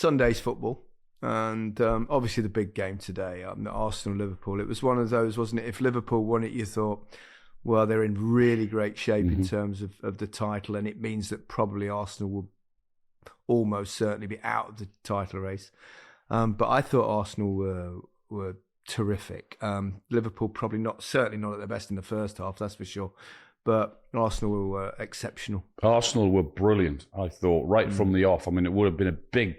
Sunday's football. And obviously the big game today, Arsenal and Liverpool. It was one of those, wasn't it? If Liverpool won it, you thought, well, they're in really great shape in terms of the title, and it means that probably Arsenal will almost certainly be out of the title race. But I thought Arsenal were terrific. Liverpool certainly not at their best in the first half, that's for sure. But Arsenal were exceptional. Arsenal were brilliant, I thought, right from the off. I mean, it would have been a big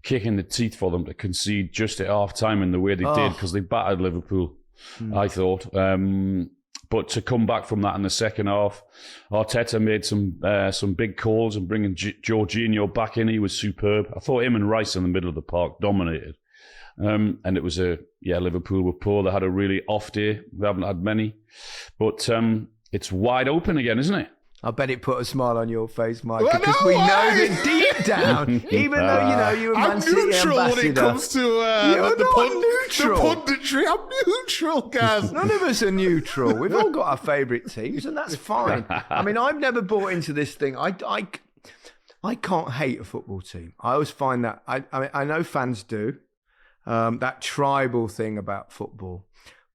kick in the teeth for them to concede just at half-time in the way they did, because they battered Liverpool, I thought. But to come back from that in the second half, Arteta made some big calls, and bringing Jorginho back in, he was superb. I thought him and Rice in the middle of the park dominated. And it was Liverpool were poor. They had a really off day. We haven't had many. But it's wide open again, isn't it? I bet it put a smile on your face, Mike, because we know that deep down, even though you're a Man City ambassador, I'm neutral when it comes to the punditry. I'm neutral, guys. None of us are neutral. We've all got our favourite teams, and that's fine. I mean, I've never bought into this thing. I can't hate a football team. I always find that, I know fans do, that tribal thing about football.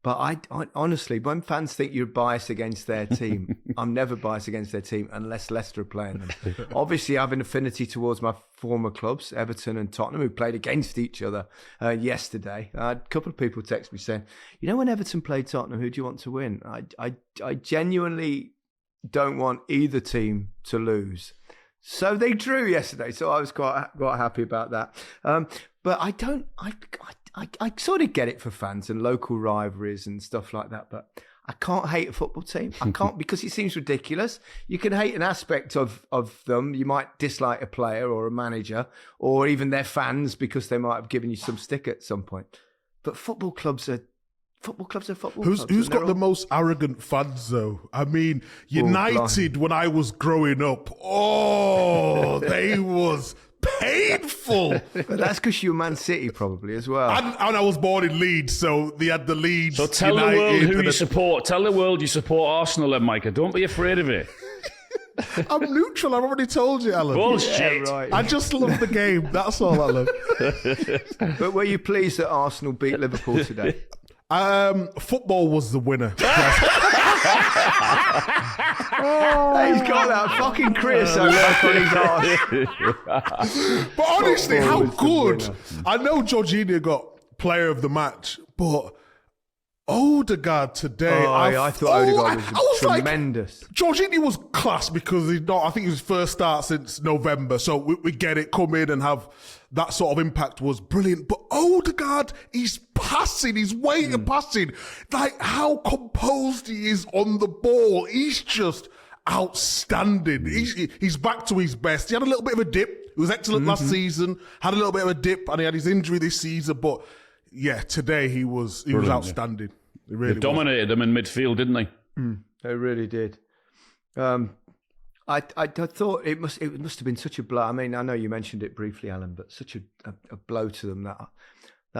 But I honestly, when fans think you're biased against their team, I'm never biased against their team unless Leicester are playing them. Obviously, I have an affinity towards my former clubs, Everton and Tottenham, who played against each other yesterday. I had a couple of people text me saying, when Everton played Tottenham, who do you want to win? I genuinely don't want either team to lose. So they drew yesterday, so I was quite happy about that. But I sort of get it for fans and local rivalries and stuff like that, but I can't hate a football team. I can't, because it seems ridiculous. You can hate an aspect of them. You might dislike a player or a manager or even their fans because they might have given you some stick at some point. But football clubs are football clubs. Who's got the most arrogant fans, though? I mean, United, when I was growing up, they was painful. But that's because you're Man City probably as well. And I was born in Leeds, so they had the Leeds. So tell United, the world who you support. Tell the world you support Arsenal then, Micah. Don't be afraid of it. I'm neutral. I've already told you, Alan. Bullshit. Yeah, right. I just love the game. That's all I love. But were you pleased that Arsenal beat Liverpool today? Football was the winner. He's got that fucking creosote look on his arse. But honestly, how good. I know Jorginho got player of the match, but Odegaard today. I thought Odegaard was tremendous. Jorginho was class because I think it was his first start since November, so we get it, come in and have that sort of impact was brilliant. But Odegaard, he's passing, he's waiting, passing. Like how composed he is on the ball. He's just outstanding. He's back to his best. He had a little bit of a dip. He was excellent last season, had a little bit of a dip, and he had his injury this season. But yeah, today he was outstanding. He really dominated them in midfield, didn't they? They really did. I thought it must have been such a blow. I mean, I know you mentioned it briefly, Alan, but such a blow to them, that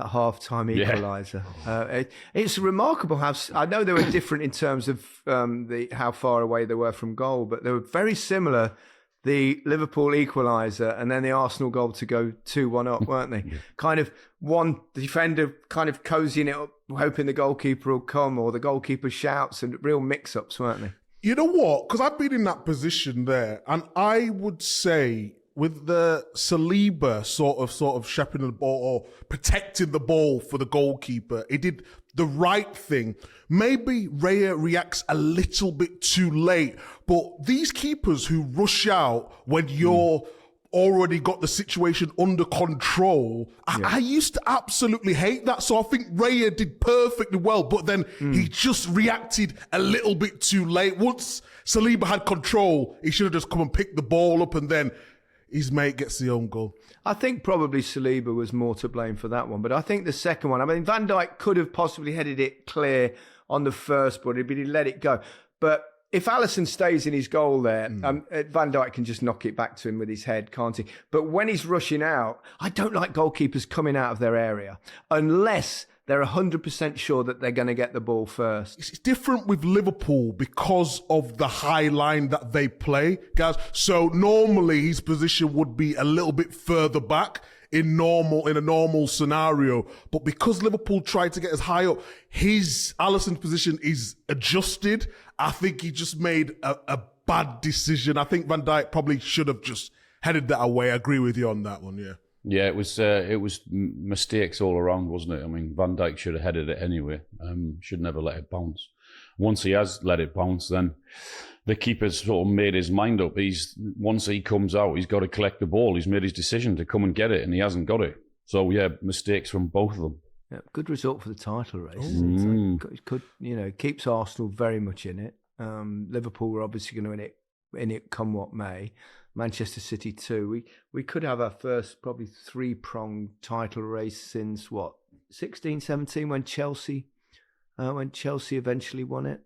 half-time equaliser. Yeah. It's remarkable how I know they were different in terms of how far away they were from goal, but they were very similar. The Liverpool equaliser and then the Arsenal goal to go 2-1 up, weren't they? Yeah. Kind of one defender kind of cozying it up, hoping the goalkeeper will come, or the goalkeeper shouts, and real mix-ups, weren't they? You know what? Because I've been in that position there, and I would say with the Saliba sort of shepherding the ball or protecting the ball for the goalkeeper, he did the right thing. Maybe Raya reacts a little bit too late, but these keepers who rush out when you're already got the situation under control, I used to absolutely hate that. So I think Raya did perfectly well, but then he just reacted a little bit too late. Once Saliba had control, he should have just come and picked the ball up, and then his mate gets the own goal. I think probably Saliba was more to blame for that one, but I think the second one, I mean, Van Dijk could have possibly headed it clear on the first body, but he let it go. But if Alisson stays in his goal there, Van Dijk can just knock it back to him with his head, can't he? But when he's rushing out, I don't like goalkeepers coming out of their area unless they're 100% sure that they're going to get the ball first. It's different with Liverpool because of the high line that they play, guys. So normally his position would be a little bit further back. in a normal scenario. But because Liverpool tried to get as high up, Alisson's position is adjusted. I think he just made a bad decision. I think Van Dijk probably should have just headed that away. I agree with you on that one, yeah. Yeah, it was mistakes all around, wasn't it? I mean, Van Dijk should have headed it anyway. Should never let it bounce. Once he has let it bounce, then the keeper's sort of made his mind up. Once he comes out, he's got to collect the ball. He's made his decision to come and get it, and he hasn't got it. So yeah, mistakes from both of them. Yeah, good result for the title race. It could, keeps Arsenal very much in it. Liverpool were obviously going to in it come what may. Manchester City too. We could have our first probably 3-pronged title race since 16, 17 when Chelsea eventually won it.